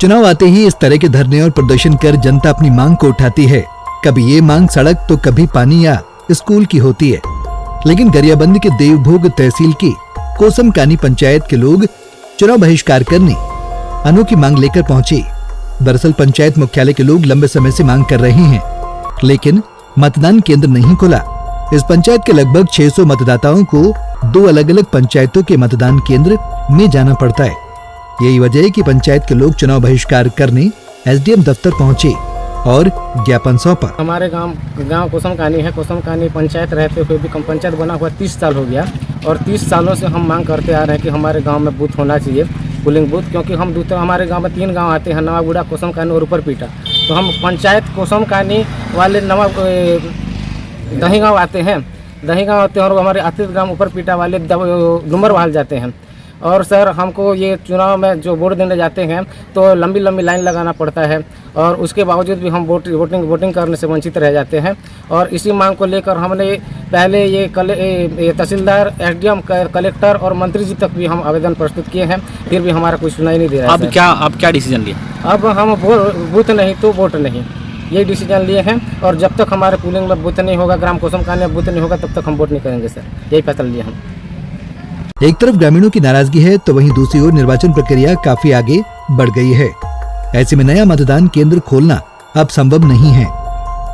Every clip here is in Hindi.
चुनाव आते ही इस तरह के धरने और प्रदर्शन कर जनता अपनी मांग को उठाती है। कभी ये मांग सड़क तो कभी पानी या स्कूल की होती है। लेकिन गरियाबंद के देवभोग तहसील की कोसमकानी पंचायत के लोग चुनाव बहिष्कार करने अनोखी मांग लेकर पहुंचे। दरअसल पंचायत मुख्यालय के लोग लंबे समय से मांग कर रहे हैं, लेकिन मतदान केंद्र नहीं खुला। इस पंचायत के लगभग 600 मतदाताओं को 2 अलग अलग पंचायतों के मतदान केंद्र में जाना पड़ता है। यही वजह है कि पंचायत के लोग चुनाव बहिष्कार करने एसडीएम दफ्तर पहुंचे और ज्ञापन सौंपा। हमारे गांव कोसमकानी है। कोसमकानी पंचायत रहते हुए भी पंचायत बना हुआ 30 साल हो गया और 30 सालों से हम मांग करते आ रहे हैं कि हमारे गांव में बूथ होना चाहिए, पोलिंग बूथ। क्योंकि हम हमारे गांव में 3 गांव आते हैं, नवागुड़ा, कोसमकानी और ऊपर पीटा। तो हम पंचायत कोसमकानी वाले दही गाँव आते हैं और हमारे अतिथ गांव ऊपर पीटा वाले डुमरवाल जाते हैं। और सर हमको ये चुनाव में जो वोट देने जाते हैं तो लंबी लाइन लगाना पड़ता है और उसके बावजूद भी हम वोटिंग करने से वंचित रह जाते हैं। और इसी मांग को लेकर हमने पहले ये तहसीलदार, एसडीएम, कलेक्टर और मंत्री जी तक भी हम आवेदन प्रस्तुत किए हैं, फिर भी हमारा कोई सुनाई नहीं दे रहा है। अब क्या डिसीजन लिया? अब हम बूथ नहीं तो वोट नहीं, ये डिसीजन लिए हैं। और जब तक हमारे पोलिंग में बूथ नहीं होगा, ग्राम कोसमकानी में बूथ नहीं होगा, तब तक हम वोट नहीं करेंगे सर। यही फैसला लिए हम। एक तरफ ग्रामीणों की नाराजगी है तो वहीं दूसरी ओर निर्वाचन प्रक्रिया काफी आगे बढ़ गई है। ऐसे में नया मतदान केंद्र खोलना अब संभव नहीं है।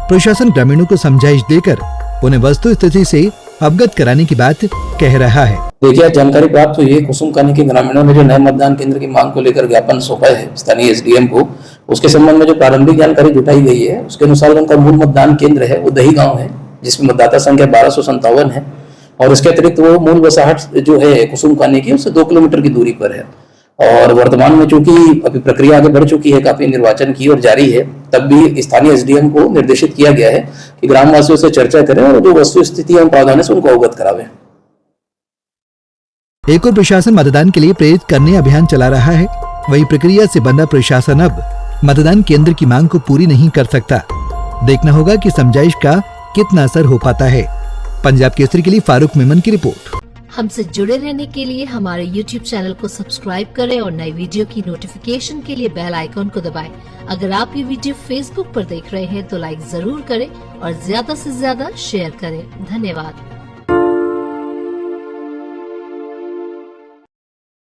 प्रशासन ग्रामीणों को समझाइश देकर उन्हें वस्तु स्थिति से अवगत कराने की बात कह रहा है। देखिए, जानकारी प्राप्त हुई है कुसुमकानी के ग्रामीणों ने जो नए मतदान केंद्र की मांग को लेकर ज्ञापन सौंपा है स्थानीय एसडीएम को। उसके संबंध में जो प्रारंभिक जानकारी जुटाई गई है उसके अनुसार उनका मूल मतदान केंद्र है वो दही गाँव है, जिसमें मतदाता संख्या 1257 है। और इसके अतिरिक्त वो मूल बसाहट जो है कुसुमकानी की उससे 2 किलोमीटर की दूरी पर है। और वर्तमान में चूंकि अभी प्रक्रिया आगे बढ़ चुकी है काफी निर्वाचन की और जारी है, तब भी स्थानीय एसडीएम को निर्देशित किया गया है कि ग्रामवासियों से चर्चा करें और जो वस्तु स्थिति एवं प्रावधान है उनको अवगत करावें। एक और प्रशासन मतदान के लिए प्रेरित करने अभियान चला रहा है, वही प्रक्रिया से बंधा प्रशासन अब मतदान केंद्र की मांग को पूरी नहीं कर सकता। देखना होगा कि समझाइश का कितना असर हो पाता है। पंजाब केसरी के लिए फारूक मेमन की रिपोर्ट। हमसे जुड़े रहने के लिए हमारे YouTube चैनल को सब्सक्राइब करें और नई वीडियो की नोटिफिकेशन के लिए बेल आइकॉन को दबाएं। अगर आप ये वीडियो Facebook पर देख रहे हैं तो लाइक जरूर करें और ज्यादा से ज्यादा शेयर करें। धन्यवाद।